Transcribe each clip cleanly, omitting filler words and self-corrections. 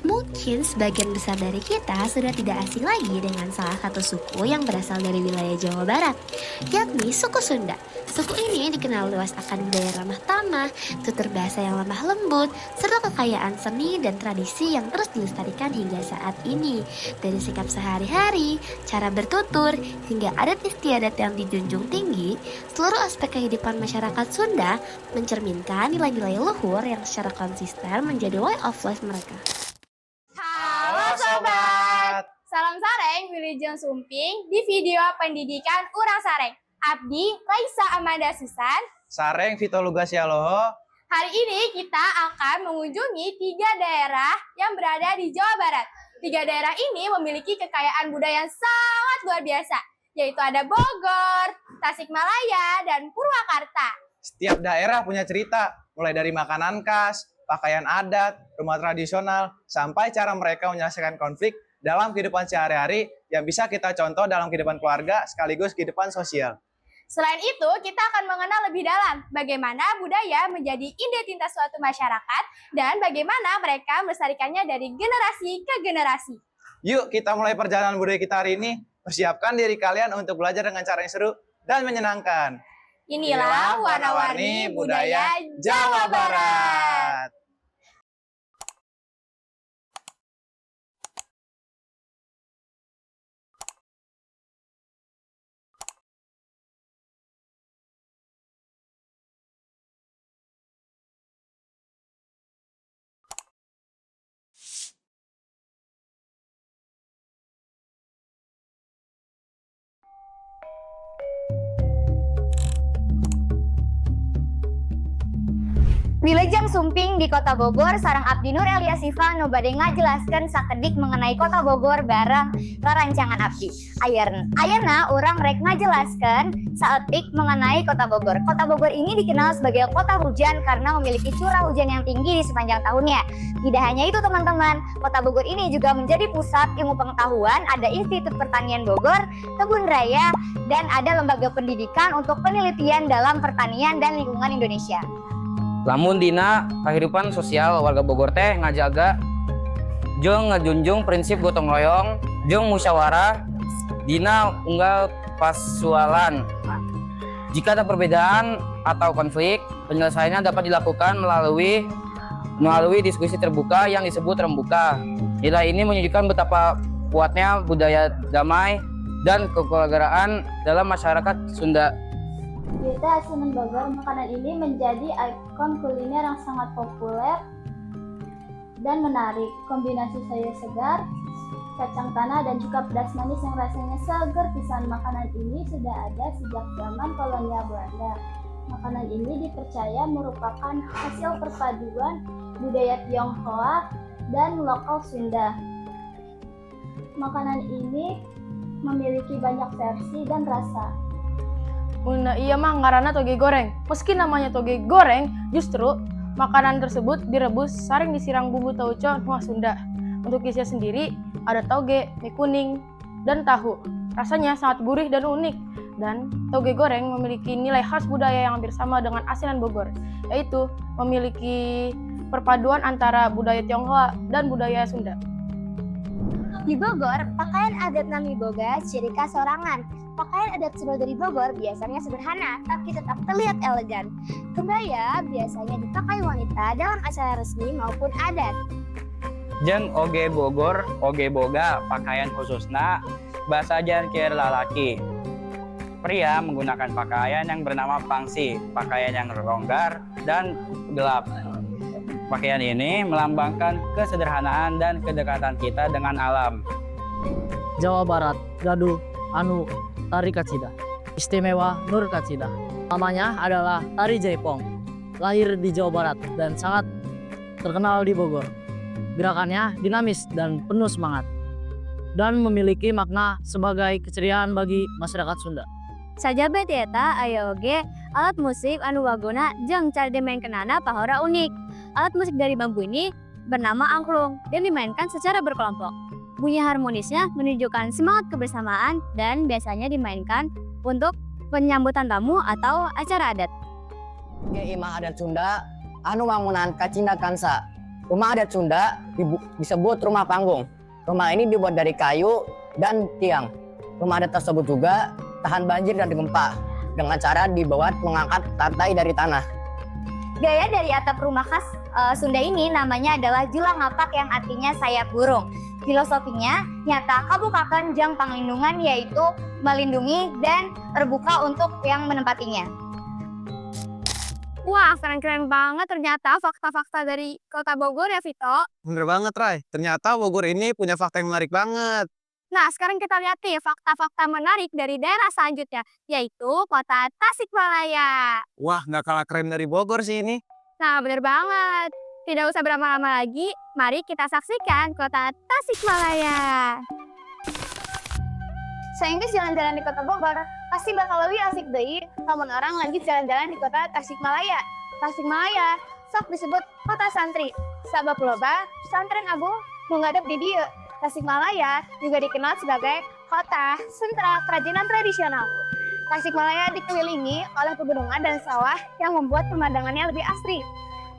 Mungkin sebagian besar dari kita sudah tidak asing lagi dengan salah satu suku yang berasal dari wilayah Jawa Barat, yakni suku Sunda. Suku ini dikenal luas akan budaya ramah tamah, tutur bahasa yang lemah lembut, serta kekayaan seni dan tradisi yang terus dilestarikan hingga saat ini. Dari sikap sehari-hari, cara bertutur, hingga adat istiadat yang dijunjung tinggi, seluruh aspek kehidupan masyarakat Sunda mencerminkan nilai-nilai luhur yang secara konsisten menjadi way of life mereka. Halo Sobat! Salam Sareng, Wilujeng Sumping di video pendidikan Urang Sareng. Abdi, Raisa Amanda Susan. Sareng Vito Lugasialoho. Hari ini kita akan mengunjungi 3 daerah yang berada di Jawa Barat. 3 daerah ini memiliki kekayaan budaya yang sangat luar biasa, yaitu ada Bogor, Tasikmalaya, dan Purwakarta. Setiap daerah punya cerita, mulai dari makanan khas, pakaian adat, rumah tradisional, sampai cara mereka menyelesaikan konflik dalam kehidupan sehari-hari yang bisa kita contoh dalam kehidupan keluarga sekaligus kehidupan sosial. Selain itu, kita akan mengenal lebih dalam bagaimana budaya menjadi identitas suatu masyarakat dan bagaimana mereka melestarikannya dari generasi ke generasi. Yuk kita mulai perjalanan budaya kita hari ini. Persiapkan diri kalian untuk belajar dengan cara yang seru dan menyenangkan. Inilah warna-warni budaya Jawa Barat. Wilujeng Sumping di Kota Bogor, sareng Abdi Nur Elia Siva nu bade ngajelaskeun sakedik mengenai Kota Bogor bareng rarancangan Abdi. Ayeuna urang rek ngajelaskeun saeutik mengenai Kota Bogor. Kota Bogor ini dikenal sebagai kota hujan karena memiliki curah hujan yang tinggi di sepanjang tahunnya. Tidak hanya itu teman-teman, Kota Bogor ini juga menjadi pusat ilmu pengetahuan, ada Institut Pertanian Bogor, Kebun Raya, dan ada lembaga pendidikan untuk penelitian dalam pertanian dan lingkungan Indonesia. Lamun dina kehidupan sosial warga Bogor teh ngajaga jeung ngajunjung prinsip gotong royong jeung musyawarah dina unggal pasualan. Jika ada perbedaan atau konflik, penyelesaiannya dapat dilakukan melalui diskusi terbuka yang disebut rembuka. Nilai ini menunjukkan betapa kuatnya budaya damai dan kekeluargaan dalam masyarakat Sunda. Kita asinan Bogor, makanan ini menjadi ikon kuliner yang sangat populer dan menarik. Kombinasi sayur segar, kacang tanah, dan juga pedas manis yang rasanya seger pisan. Makanan ini sudah ada sejak zaman kolonial Belanda. Makanan ini dipercaya merupakan hasil perpaduan budaya Tionghoa dan lokal Sunda. Makanan ini memiliki banyak versi dan rasa. Iya mah ngaranna toge goreng. Meski namanya toge goreng, justru makanan tersebut direbus saring disiram bumbu tauco nuansa Sunda. Untuk isinya sendiri ada toge, mie kuning, dan tahu. Rasanya sangat gurih dan unik. Dan toge goreng memiliki nilai khas budaya yang hampir sama dengan asinan Bogor, yaitu memiliki perpaduan antara budaya Tionghoa dan budaya Sunda. Di Bogor, pakaian adat Nami Boga ciri khas sorangan. Pakaian adat Sunda dari Bogor biasanya sederhana, tapi tetap terlihat elegan. Kebaya biasanya dipakai wanita dalam acara resmi maupun adat. Jeung oge Bogor, oge boga pakaian khususna basa jan keur lalaki. Pria menggunakan pakaian yang bernama pangsi, pakaian yang longgar dan gelap. Pakaian ini melambangkan kesederhanaan dan kedekatan kita dengan alam. Jawa Barat, gaduh, anu, tari Katsida. Istimewa Nur Katsida. Namanya adalah Tari Jaipong. Lahir di Jawa Barat dan sangat terkenal di Bogor. Gerakannya dinamis dan penuh semangat. Dan memiliki makna sebagai keceriaan bagi masyarakat Sunda. Sajabe eta aya oge alat musik anu wagona jeung cara dimainkeunana pahora unik. Alat musik dari bambu ini bernama angklung dan dimainkan secara berkelompok. Bunyi harmonisnya menunjukkan semangat kebersamaan dan biasanya dimainkan untuk penyambutan tamu atau acara adat. Ke imah adat Sunda, anu bangunan Kacinda Kansa. Rumah adat Sunda disebut rumah panggung. Rumah ini dibuat dari kayu dan tiang. Rumah adat tersebut juga tahan banjir dan gempa dengan cara dibuat mengangkat lantai dari tanah. Gaya dari atap rumah khas Sunda ini namanya adalah julang ngapak yang artinya sayap burung. Filosofinya nyata kabupaten jang panglindungan, yaitu melindungi dan terbuka untuk yang menempatinya. Wah, keren-keren banget ternyata fakta-fakta dari Kota Bogor ya, Vito. Bener banget, Rai. Ternyata Bogor ini punya fakta yang menarik banget. Nah, sekarang kita lihat nih fakta-fakta menarik dari daerah selanjutnya, yaitu Kota Tasikmalaya. Wah, nggak kalah keren dari Bogor sih ini. Nah, bener banget. Tidak usah berlama-lama lagi, mari kita saksikan Kota Tasikmalaya. Saintis jalan-jalan di Kota Bogor pasti bakal lebih asik deh, namun orang lanjut jalan-jalan di Kota Tasikmalaya. Tasikmalaya sok disebut Kota Santri. Sabab loba, pesantren abu menghadap di dieu. Tasikmalaya juga dikenal sebagai kota sentra kerajinan tradisional. Tasikmalaya dikelilingi oleh pegunungan dan sawah yang membuat pemandangannya lebih asri.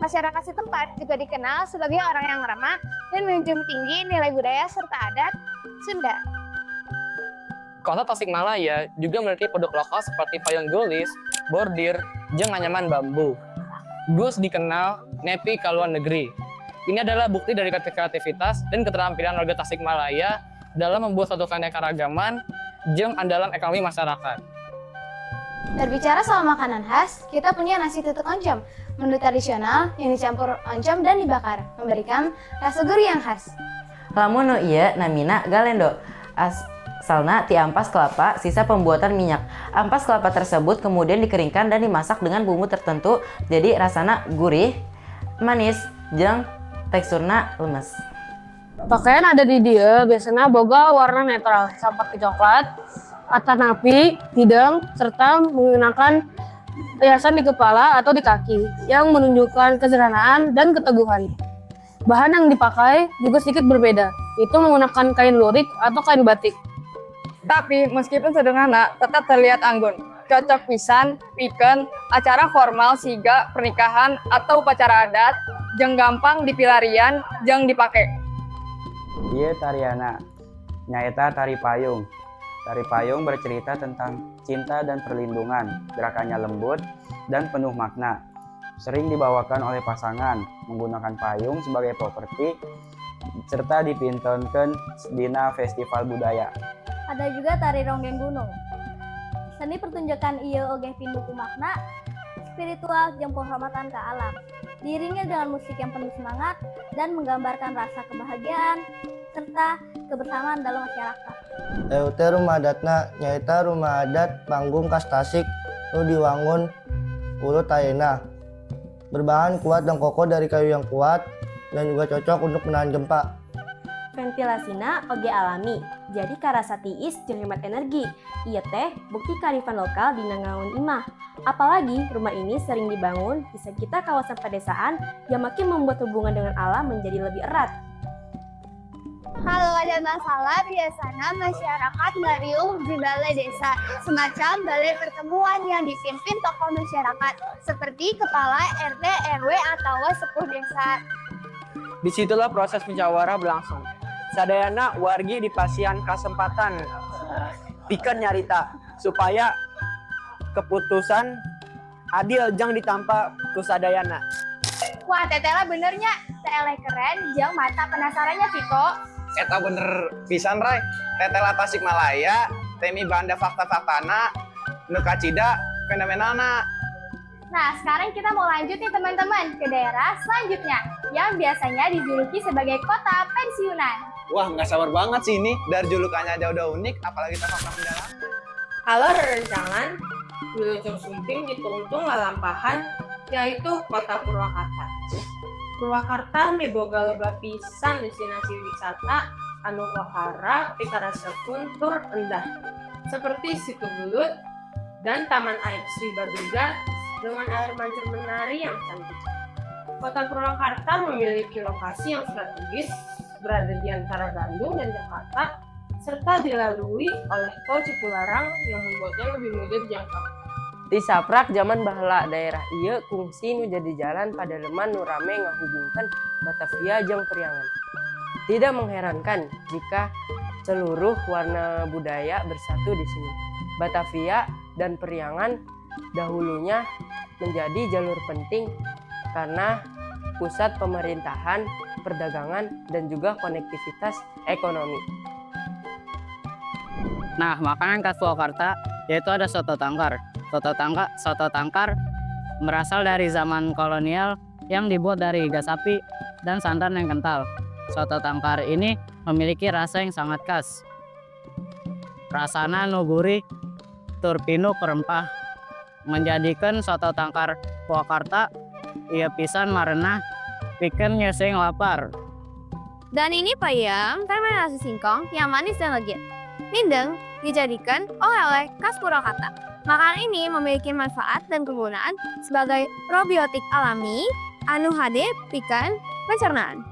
Masyarakat setempat juga dikenal sebagai orang yang ramah dan menjunjung tinggi nilai budaya serta adat Sunda. Kota Tasikmalaya juga memiliki produk lokal seperti payung gelis, bordir, jeung anyaman bambu. Gus dikenal nepi ka luar negeri. Ini adalah bukti dari kreativitas dan keterampilan warga Tasikmalaya dalam membuat suatu keanekaragaman jeung andalan ekonomi masyarakat. Berbicara soal makanan khas, kita punya nasi tutuk oncom, menu tradisional yang dicampur oncom dan dibakar, memberikan rasa gurih yang khas. Lamun nu ieu namina galendo. Asalna ti ampas kelapa, sisa pembuatan minyak. Ampas kelapa tersebut kemudian dikeringkan dan dimasak dengan bumbu tertentu, jadi rasana gurih, manis, jeung teksturna lemes. Pakaian ada di dia biasanya boga warna netral seperti coklat, atanapi, hidung, serta menggunakan hiasan di kepala atau di kaki yang menunjukkan kesederhanaan dan keteguhan. Bahan yang dipakai juga sedikit berbeda, yaitu menggunakan kain lurik atau kain batik. Tapi meskipun sederhana, tetap terlihat anggun. Cocok pisan, pikeun acara formal siga pernikahan atau upacara adat, jeung gampang dipilarian, jeung dipake. Ieu tariana, nyaeta tari payung. Tari payung bercerita tentang cinta dan perlindungan, gerakannya lembut dan penuh makna. Sering dibawakan oleh pasangan, menggunakan payung sebagai properti, serta dipintonkeun dina festival budaya. Ada juga tari ronggeng gunung. Seni pertunjukan ieu oge pinduku makna spiritual jeung penghormatan ke alam. Diiringi dengan musik yang penuh semangat dan menggambarkan rasa kebahagiaan serta kebersamaan dalam masyarakat. Teu rumah adatna nyaeta rumah adat panggung khas Tasik nu diwangun ulu taena. Berbahan kuat dan kokoh dari kayu yang kuat dan juga cocok untuk menahan gempa. Ventilasina oge alami, jadi karasa tiis jeung hemat energi. Ieu teh bukti kearifan lokal dina ngaun imah. Apalagi rumah ini sering dibangun di sekitar kawasan pedesaan yang makin membuat hubungan dengan alam menjadi lebih erat. Kalau ada masalah, biasanya masyarakat ngariung di balai desa, semacam balai pertemuan yang dipimpin tokoh masyarakat, seperti kepala RT, RW, atau sepuh desa. Disitulah proses musyawarah berlangsung. Sadayana wargi dipasihan kesempatan pikeun nyarita supaya keputusan adil jang ditampa ku sadayana. Wah, tetela benernya, tetela keren, jang mata penasarannya Viko. Eta bener pisan, Rai. Tetela Tasikmalaya, temi banda fakta-faktana, nu kacida fenomenalna. Nah, sekarang kita mau lanjut nih teman-teman ke daerah selanjutnya yang biasanya dijuluki sebagai kota pensiunan. Wah, nggak sabar banget sih ini. Dari julukannya aja udah unik, apalagi fakta mendalam. Halo rerencangan, Wilujeng Sumping ditungtung lalampahan yaitu kota Purwakarta. Purwakarta miboga loba pisan destinasi wisata anu wahara pikaraskeun tur endah seperti Situ Belut dan Taman Air Sri Baduga dengan air mancur menari yang cantik. Kota Purwakarta memiliki lokasi yang strategis berada di antara Bandung dan Jakarta, serta dilalui oleh Tol Cipularang yang membuatnya lebih mudah dijangkau. Di saprak zaman baheula daerah ieu kungsi nu jadi jalan pada leman nu rame ngahubungkan Batavia jeung Priangan. Tidak mengherankan jika seluruh warna budaya bersatu di sini. Batavia dan Priangan dahulunya menjadi jalur penting karena pusat pemerintahan, perdagangan, dan juga konektivitas ekonomi. Nah, makanan khas Purwakarta yaitu ada soto tangkar. Soto tangkar berasal dari zaman kolonial yang dibuat dari gas sapi dan santan yang kental. Soto tangkar ini memiliki rasa yang sangat khas. Rasana nu gurih, tur pinuh rempah, menjadikan soto tangkar Purwakarta ieu pisan marena pikeun nyeuseung lapar. Dan ini payam, fermentasi singkong yang manis dan legit. Mindeng dijadikan oleh-oleh khas Purwakarta. Makanan ini memiliki manfaat dan kegunaan sebagai probiotik alami, anu hade pikeun pencernaan.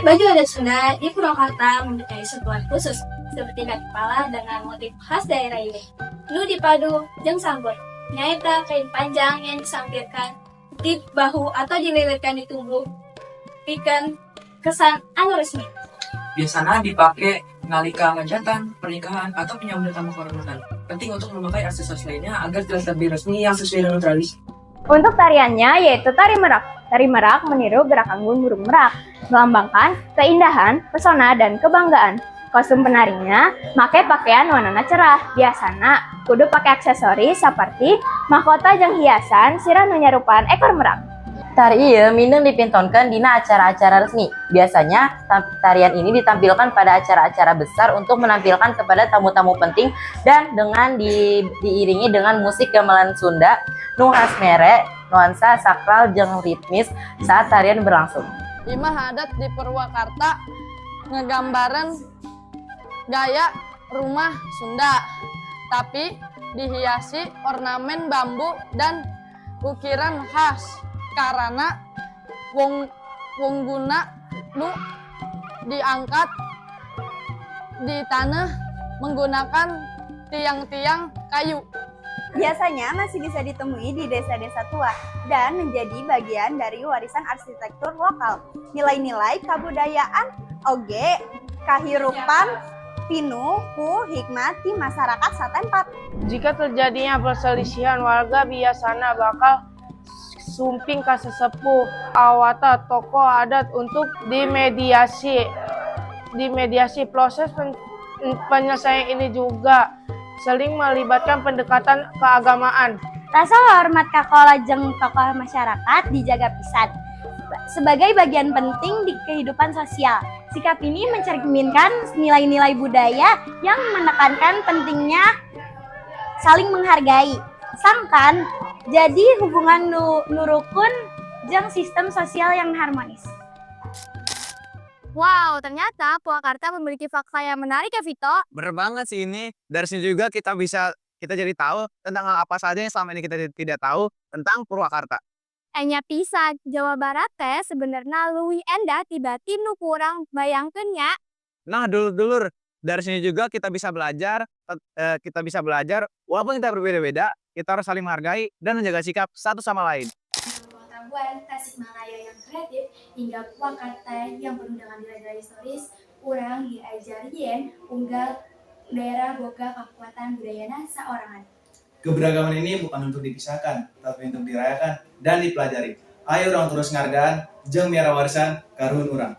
Baju adat Sunda di Purwakarta mempunyai sentuhan khusus seperti kain kepala dengan motif khas daerah ini. Nu dipadu jeung sambut, nyaeta kain panjang yang disampirkan di bahu atau dililitkan di tubuh, pikeun kesan anu resmi. Biasanya dipakai nalika hajatan, pernikahan, atau penyambutan tamu kehormatan. Penting untuk memakai aksesoris lainnya agar terlihat lebih resmi yang sesuai dengan tradisi. Untuk tariannya yaitu tari merak. Tari merak meniru gerak anggun burung merak, melambangkan keindahan, pesona, dan kebanggaan. Kostum penarinya make pakaian warna cerah. Biasana kudu pakai aksesoris seperti mahkota jeung hiasan sirah nu nyarupan ekor merak. Tari ieu mindeng dipintonkeun dina acara-acara resmi. Biasanya tarian ini ditampilkan pada acara-acara besar untuk menampilkan kepada tamu-tamu penting dan dengan diiringi dengan musik gamelan Sunda nu khas mere, nuansa sakral jeung ritmis saat tarian berlangsung. Imah adat di Purwakarta ngegambaran gaya rumah Sunda, tapi dihiasi ornamen bambu dan ukiran khas. Karena wongguna nu diangkat di tanah menggunakan tiang-tiang kayu. Biasanya masih bisa ditemui di desa-desa tua dan menjadi bagian dari warisan arsitektur lokal. Nilai-nilai kabudayaan oge kahirupan pinuh ku hikmat di masyarakat satempat. Jika terjadinya perselisihan warga biasanya bakal sumping ka sesepuh awata tokoh adat untuk dimediasi. Proses penyelesaian ini juga sering melibatkan pendekatan keagamaan. Rasa hormat kakola jeung tokoh masyarakat dijaga pisan sebagai bagian penting di kehidupan sosial. Sikap ini mencerminkan nilai-nilai budaya yang menekankan pentingnya saling menghargai. Sangkan jadi hubungan nurukun jeung sistem sosial yang harmonis. Wow, ternyata Purwakarta memiliki fakta yang menarik ya Vito. Bener banget sih ini. Dari sini juga kita jadi tahu tentang hal apa saja yang selama ini kita tidak tahu tentang Purwakarta. Enya pisan, Jawa Barat teh sebenarnya leuwih endah tiba-tiba nu kurang bayangkeun nya. Nah, dulur-dulur, dari sini juga kita bisa belajar walaupun kita berbeda-beda, kita harus saling menghargai dan menjaga sikap satu sama lain. Pengetahuan Tasikmalaya yang kreatif hingga Purwakarta yang penuh dengan nilai-nilai historis, urang diajar yen unggal daerah boga kekuatan budayana saorangan. Keberagaman ini bukan untuk dipisahkan, tapi untuk dirayakan dan dipelajari. Ayo orang terus ngargaan, jeung miara warisan karuhun urang.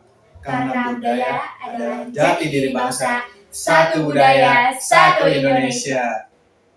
Karena budaya adalah jati diri bangsa. Satu budaya, satu Indonesia.